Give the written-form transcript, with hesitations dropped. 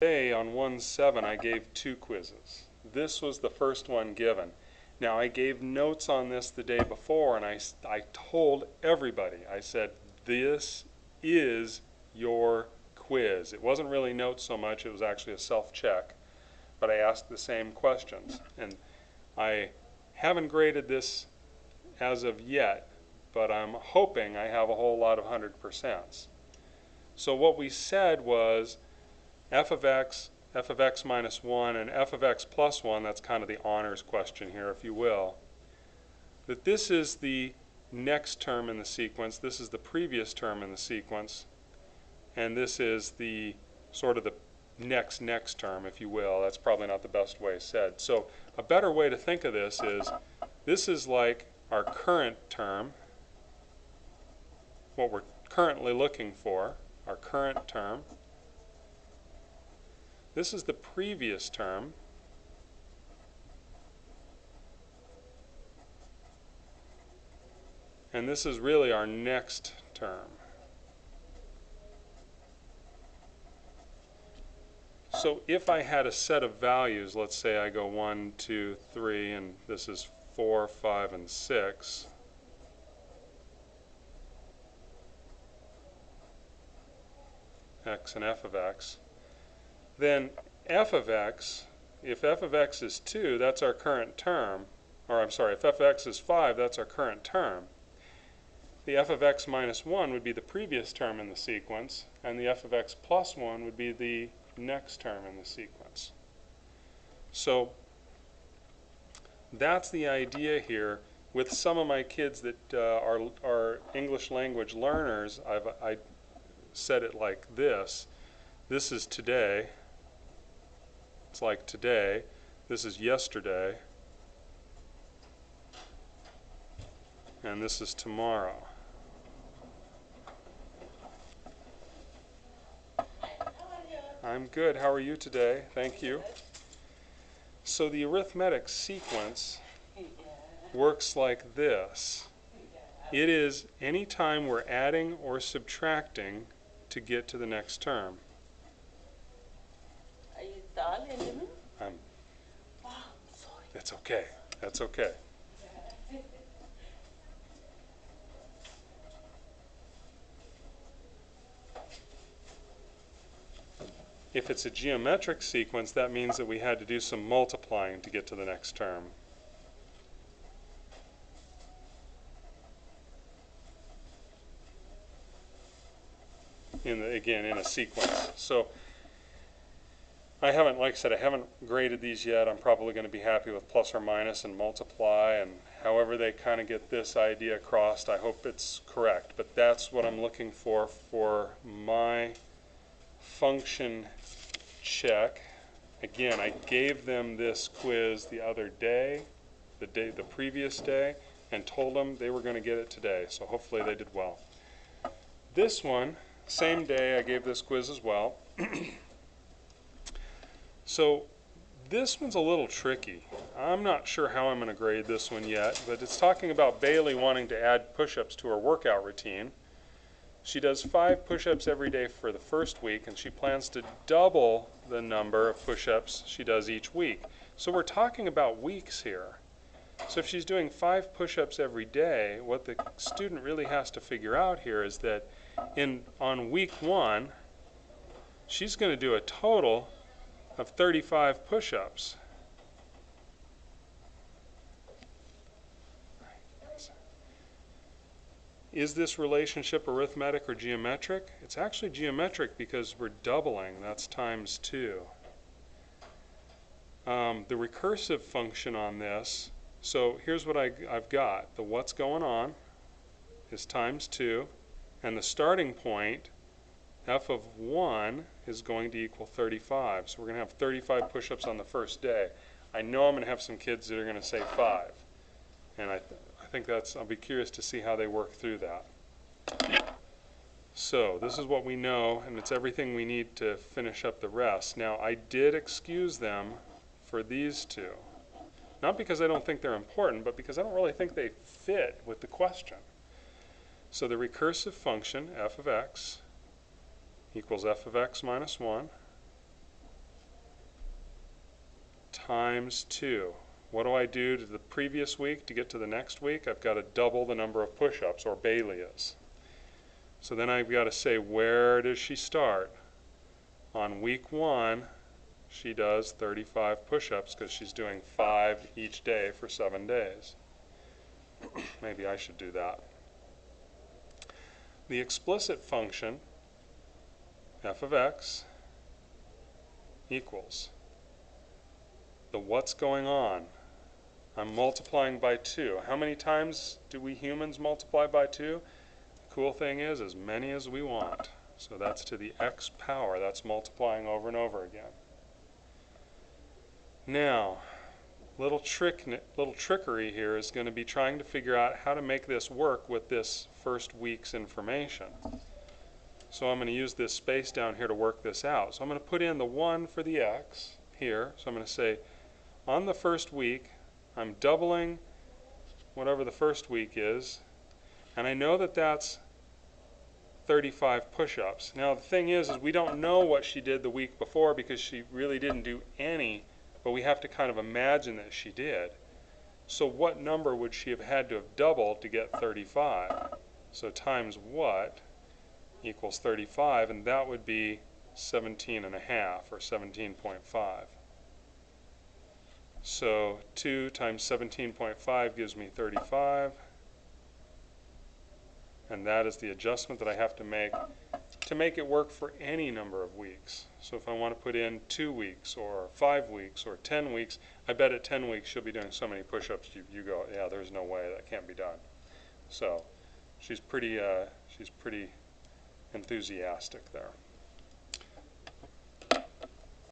Today on 1-7 I gave 2 quizzes. This was the first one given. Now I gave notes on this the day before, and I told everybody, I said, this is your quiz. It wasn't really notes so much, it was actually a self-check, but I asked the same questions. And I haven't graded this as of yet, but I'm hoping I have a whole lot of 100%. So what we said was f of x minus 1, and f of x plus 1, that's kind of the honors question here, if you will, that this is the next term in the sequence, this is the previous term in the sequence, and this is the sort of the next term, if you will. That's probably not the best way said. So a better way to think of this is like our current term, what we're currently looking for, our current term. This is the previous term, and this is really our next term. So if I had a set of values, let's say I go 1, 2, 3, and this is 4, 5, and 6, x and f of x, then f of x, if f of x is 2, that's our current term, or I'm sorry, if f of x is 5, that's our current term. The f of x minus 1 would be the previous term in the sequence, and the f of x plus 1 would be the next term in the sequence. So that's the idea here. With some of my kids that are English language learners, I said it like this. This is today. It's like today. This is yesterday. And this is tomorrow. I'm good. How are you today? Thank you. So the arithmetic sequence works like this. It is any time we're adding or subtracting to get to the next term. Are you dull, Element? Wow, sorry. That's okay. That's okay. If it's a geometric sequence, that means that we had to do some multiplying to get to the next term. Again, in a sequence. So I haven't, like I said, I haven't graded these yet. I'm probably going to be happy with plus or minus and multiply, and however they kind of get this idea across, I hope it's correct. But that's what I'm looking for my function check. Again, I gave them this quiz the other day, the previous day, and told them they were going to get it today. So hopefully they did well. This one, same day, I gave this quiz as well. So this one's a little tricky. I'm not sure how I'm going to grade this one yet, but it's talking about Bailey wanting to add push-ups to her workout routine. She does 5 push-ups every day for the first week, and she plans to double the number of push-ups she does each week. So we're talking about weeks here. So if she's doing 5 push-ups every day, what the student really has to figure out here is that on week 1, she's going to do a total of 35 push-ups. Is this relationship arithmetic or geometric? It's actually geometric because we're doubling. That's times 2. The recursive function on this, so here's what I've got. The what's going on is times 2, and the starting point, f of 1, is going to equal 35. So we're going to have 35 push-ups on the first day. I know I'm going to have some kids that are going to say 5. And I think I'll be curious to see how they work through that. So this is what we know, and it's everything we need to finish up the rest. Now I did excuse them for these two. Not because I don't think they're important, but because I don't really think they fit with the question. So the recursive function, f of x, equals f of x minus 1. times 2. What do I do to the previous week to get to the next week? I've got to double the number of push-ups, or Baileys. So then I've got to say, where does she start? On week 1, she does 35 push-ups because she's doing 5 each day for 7 days. Maybe I should do that. The explicit function, f of x, equals the what's going on. I'm multiplying by 2. How many times do we humans multiply by 2? The cool thing is, as many as we want. So that's to the x power. That's multiplying over and over again. Now, little trickery here is going to be trying to figure out how to make this work with this first week's information. So I'm going to use this space down here to work this out. So I'm going to put in the 1 for the x here. So I'm going to say, on the first week, I'm doubling whatever the first week is, and I know that that's 35 push-ups. Now the thing is we don't know what she did the week before because she really didn't do any, but we have to kind of imagine that she did. So what number would she have had to have doubled to get 35? So times what equals 35, and that would be 17 and a half, or 17.5. So 2 times 17.5 gives me 35, and that is the adjustment that I have to make it work for any number of weeks. So if I want to put in 2 weeks or 5 weeks or 10 weeks, I bet at 10 weeks she'll be doing so many push-ups you go, yeah, there's no way, that can't be done. So she's pretty enthusiastic there.